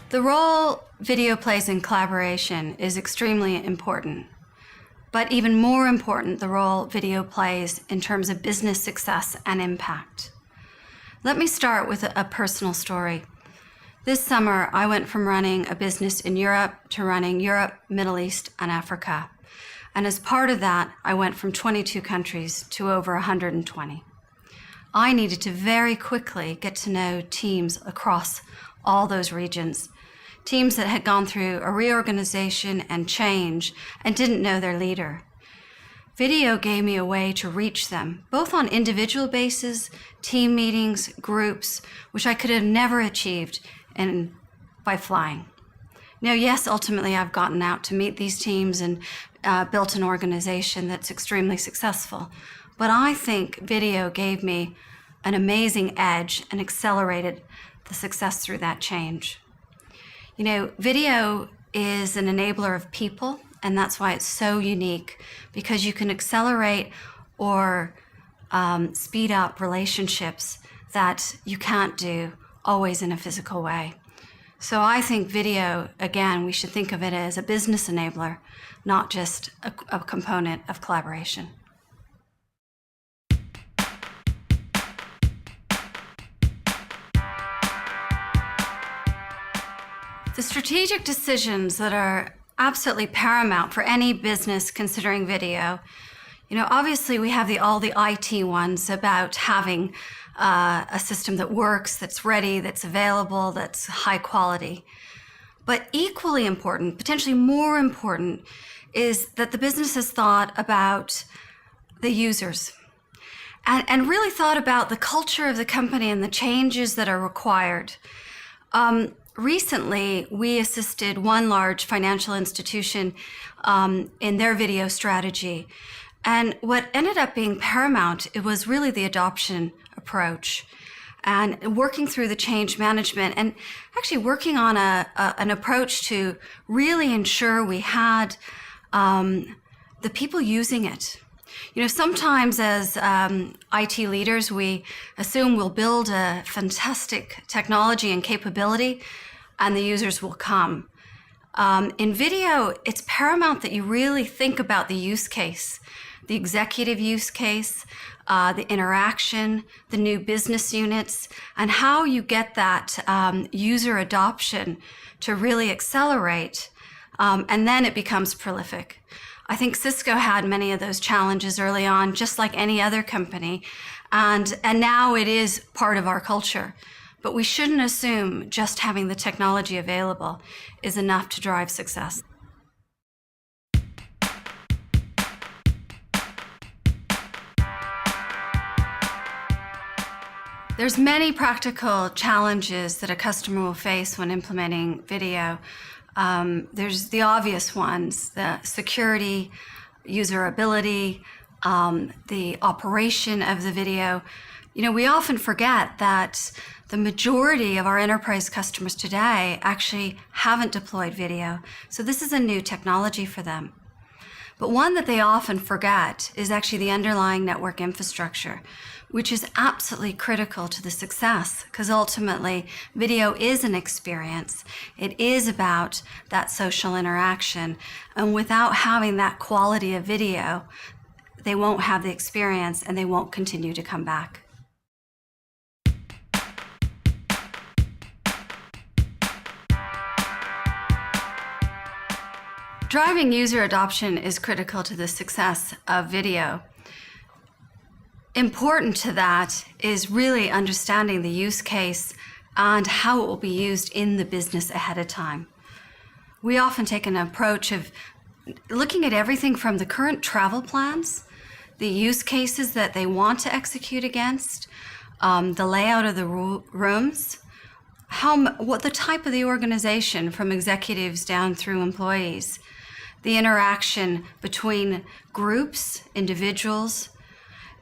The role video plays in collaboration is extremely important, but even more important, the role video plays in terms of business success and impact. Let me start with a personal story. This summer, I went from running a business in Europe to running Europe, Middle East, and Africa. And as part of that, I went from 22 countries to over 120. I needed to very quickly get to know teams across all those regions, teams that had gone through a reorganization and change and didn't know their leader. Video gave me a way to reach them, both on individual basis, team meetings, groups, which I could have never achieved by flying. Now, yes, ultimately I've gotten out to meet these teams and built an organization that's extremely successful. But I think video gave me an amazing edge and accelerated the success through that change. You know, video is an enabler of people, and that's why it's so unique, because you can accelerate or speed up relationships that you can't do always in a physical way. So I think video, again, we should think of it as a business enabler, not just a component of collaboration. The strategic decisions that are absolutely paramount for any business considering video, you know, obviously we have all the IT ones about having a system that works, that's ready, that's available, that's high quality. But equally important, potentially more important, is that the business has thought about the users and really thought about the culture of the company and the changes that are required. Recently, we assisted one large financial institution in their video strategy. And what ended up being paramount, it was really the adoption approach and working through the change management and actually working on an approach to really ensure we had the people using it. You know, sometimes as IT leaders, we assume we'll build a fantastic technology and capability and the users will come. In video, it's paramount that you really think about the use case, the executive use case, the interaction, the new business units, and how you get that user adoption to really accelerate, and then it becomes prolific. I think Cisco had many of those challenges early on, just like any other company, and now it is part of our culture. But we shouldn't assume just having the technology available is enough to drive success. There's many practical challenges that a customer will face when implementing video. There's the obvious ones, the security, usability, the operation of the video. You know, we often forget that the majority of our enterprise customers today actually haven't deployed video. So this is a new technology for them. But one that they often forget is actually the underlying network infrastructure, which is absolutely critical to the success, because ultimately video is an experience. It is about that social interaction. And without having that quality of video, they won't have the experience and they won't continue to come back. Driving user adoption is critical to the success of video. Important to that is really understanding the use case and how it will be used in the business ahead of time. We often take an approach of looking at everything from the current travel plans, the use cases that they want to execute against, the layout of the rooms, what the type of the organization from executives down through employees, the interaction between groups, individuals,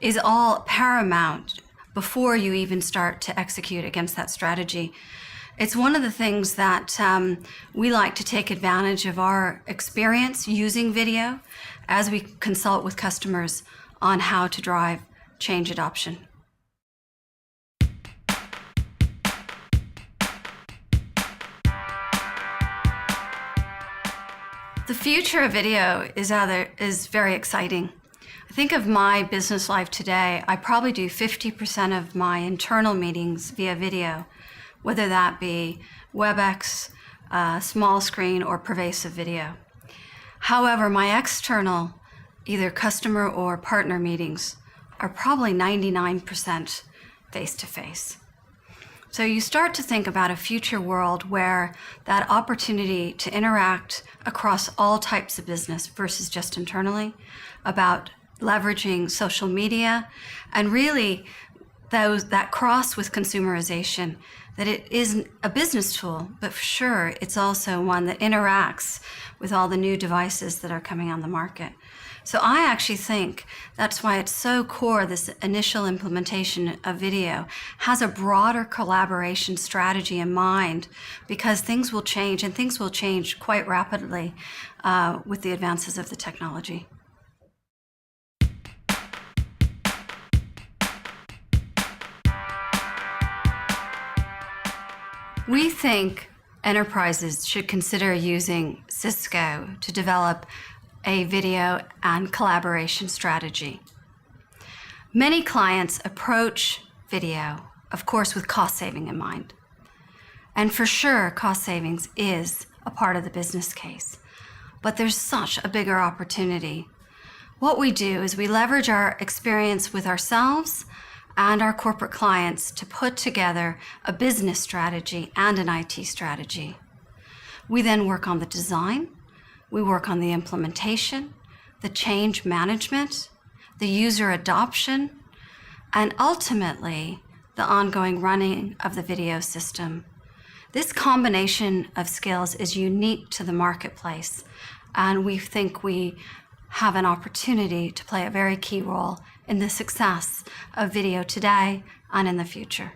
is all paramount before you even start to execute against that strategy. It's one of the things that we like to take advantage of our experience using video as we consult with customers on how to drive change adoption. The future of video is very exciting. I think of my business life today, I probably do 50% of my internal meetings via video, whether that be WebEx, small screen, or pervasive video. However, my external, either customer or partner meetings, are probably 99% face-to-face. So you start to think about a future world where that opportunity to interact across all types of business versus just internally, about leveraging social media, and really that cross with consumerization, that it is a business tool, but for sure it's also one that interacts with all the new devices that are coming on the market. So I actually think that's why it's so core, this initial implementation of video has a broader collaboration strategy in mind, because things will change, and things will change quite rapidly with the advances of the technology. We think enterprises should consider using Cisco to develop a video and collaboration strategy. Many clients approach video, of course, with cost saving in mind. And for sure, cost savings is a part of the business case. But there's such a bigger opportunity. What we do is we leverage our experience with ourselves and our corporate clients to put together a business strategy and an IT strategy. We then work on the design, we work on the implementation, the change management, the user adoption, and ultimately the ongoing running of the video system. This combination of skills is unique to the marketplace, and we think we have an opportunity to play a very key role in the success of video today and in the future.